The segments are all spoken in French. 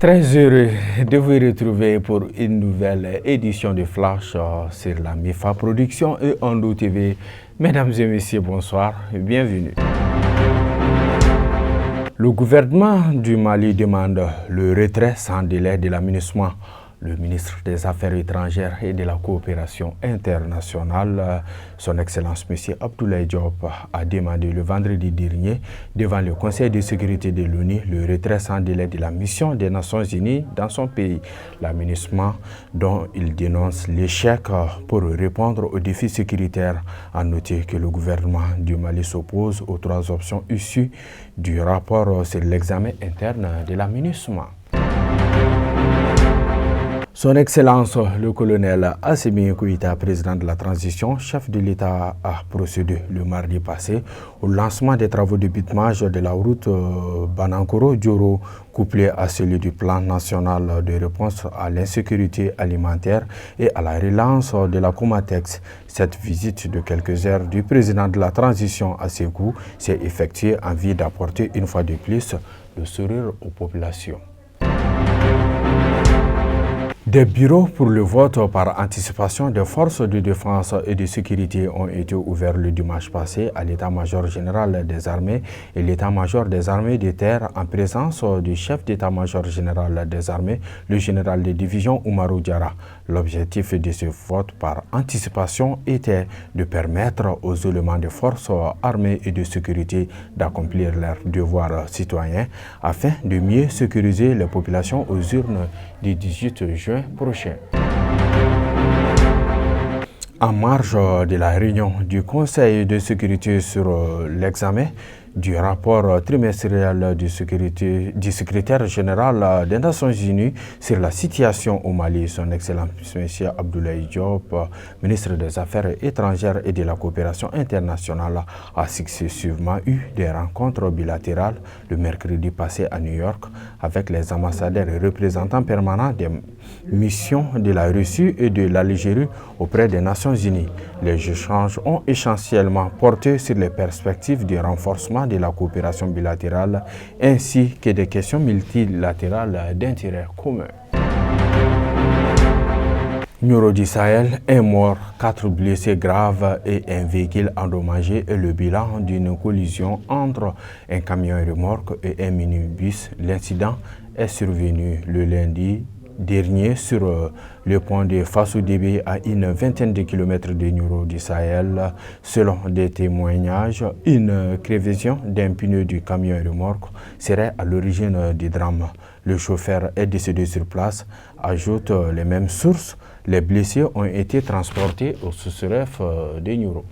Très heureux de vous retrouver pour une nouvelle édition de Flash sur la MIFA Production et Ondo TV. Mesdames et messieurs, bonsoir et bienvenue. Le gouvernement du Mali demande le retrait sans délai de la MINUSMA. Le ministre des Affaires étrangères et de la coopération internationale, son Excellence M. Abdoulaye Diop, a demandé le vendredi dernier devant le Conseil de sécurité de l'ONU le retrait sans délai de la mission des Nations Unies dans son pays. La MINUSMA, dont il dénonce l'échec pour répondre aux défis sécuritaires, a noté que le gouvernement du Mali s'oppose aux trois options issues du rapport sur l'examen interne de la MINUSMA. Son Excellence, le colonel Assimi Goïta, président de la transition, chef de l'État, a procédé le mardi passé au lancement des travaux de bitumage de la route Banankoro-Dioro, couplé à celui du plan national de réponse à l'insécurité alimentaire et à la relance de la Comatex. Cette visite de quelques heures du président de la transition à Ségou s'est effectuée en vue d'apporter une fois de plus le sourire aux populations. Des bureaux pour le vote par anticipation des forces de défense et de sécurité ont été ouverts le dimanche passé à l'état-major général des armées et l'état-major des armées de terre en présence du chef d'état-major général des armées, le général de division Oumarou Diarra. L'objectif de ce vote par anticipation était de permettre aux éléments de forces armées et de sécurité d'accomplir leurs devoirs citoyens afin de mieux sécuriser les populations aux urnes du 18 juin prochain. En marge de la réunion du Conseil de sécurité sur l'examen du rapport trimestriel du secrétaire général des Nations Unies sur la situation au Mali, son Excellence M. Abdoulaye Diop, ministre des Affaires étrangères et de la coopération internationale, a successivement eu des rencontres bilatérales le mercredi passé à New York avec les ambassadeurs et représentants permanents des missions de la Russie et de l'Algérie auprès des Nations Unies. Les échanges ont essentiellement porté sur les perspectives de renforcement de la coopération bilatérale ainsi que des questions multilatérales d'intérêt commun. Nioro du Sahel, un mort, 4 blessés graves et un véhicule endommagé est le bilan d'une collision entre un camion remorque et un minibus. L'incident est survenu le lundi dernier sur le pont de Fassou Débé à une vingtaine de kilomètres de Nioro du Sahel. Selon des témoignages, une crevaison d'un pneu du camion remorque serait à l'origine du drame. Le chauffeur est décédé sur place, ajoute les mêmes sources. Les blessés ont été transportés au sous-ref de Nioro.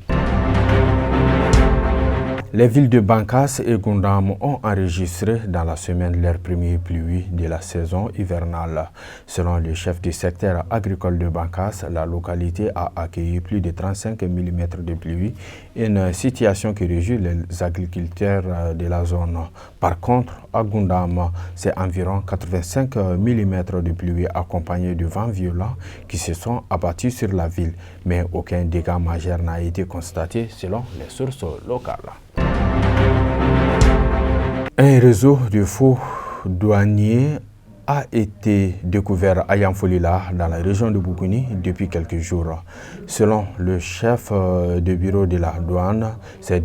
Les villes de Bankas et Goundam ont enregistré dans la semaine leurs premières pluies de la saison hivernale. Selon le chef du secteur agricole de Bankas, la localité a accueilli plus de 35 mm de pluie, une situation qui réjouit les agriculteurs de la zone. Par contre, à Goundam, c'est environ 85 mm de pluie accompagnés de vents violents qui se sont abattus sur la ville, mais aucun dégât majeur n'a été constaté selon les sources locales. Un réseau de faux douaniers a été découvert à Yamfolila, dans la région de Boukouni, depuis quelques jours. Selon le chef de bureau de la douane, ces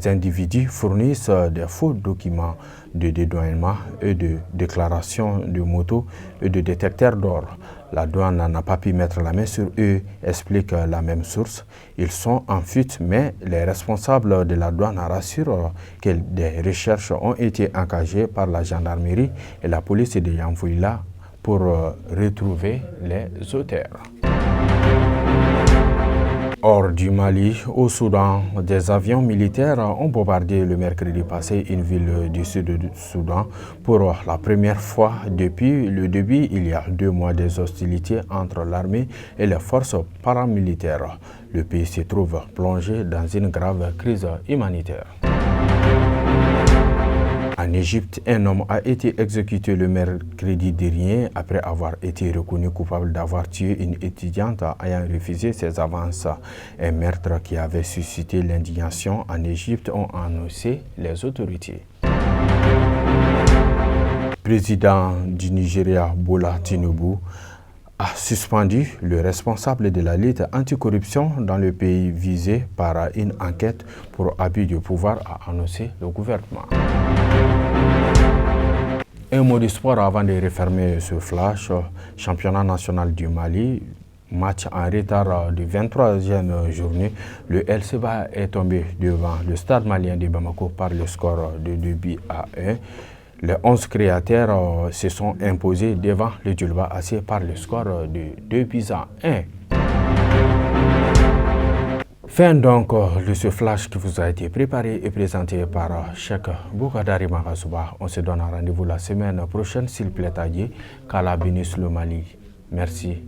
individus fournissent des faux documents de dédouanement et de déclaration de moto et de détecteurs d'or. La douane n'a pas pu mettre la main sur eux, explique la même source. Ils sont en fuite, mais les responsables de la douane rassurent que des recherches ont été engagées par la gendarmerie et la police de Yamfoula pour retrouver les auteurs. Hors du Mali, au Soudan, des avions militaires ont bombardé le mercredi passé une ville du sud du Soudan pour la première fois depuis le début, il y a 2 mois, des hostilités entre l'armée et les forces paramilitaires. Le pays se trouve plongé dans une grave crise humanitaire. En Égypte, un homme a été exécuté le mercredi dernier après avoir été reconnu coupable d'avoir tué une étudiante ayant refusé ses avances. Un meurtre qui avait suscité l'indignation en Égypte, ont annoncé les autorités. président du Nigeria, Bola Tinubu, a suspendu le responsable de la lutte anticorruption dans le pays visé par une enquête pour abus de pouvoir, a annoncé le gouvernement. Un mot de sport avant de refermer ce flash. Championnat national du Mali, match en retard de 23e journée. Le LCBA est tombé devant le Stade malien de Bamako par le score de 2-1. Les 11 créateurs se sont imposés devant le Djulba AC par le score de 2-1. Fin donc de ce flash qui vous a été préparé et présenté par Cheikh Boukadari Makasouba. On se donne rendez-vous la semaine prochaine s'il plaît à Dieu. Qu'Allah bénisse le Mali. Merci.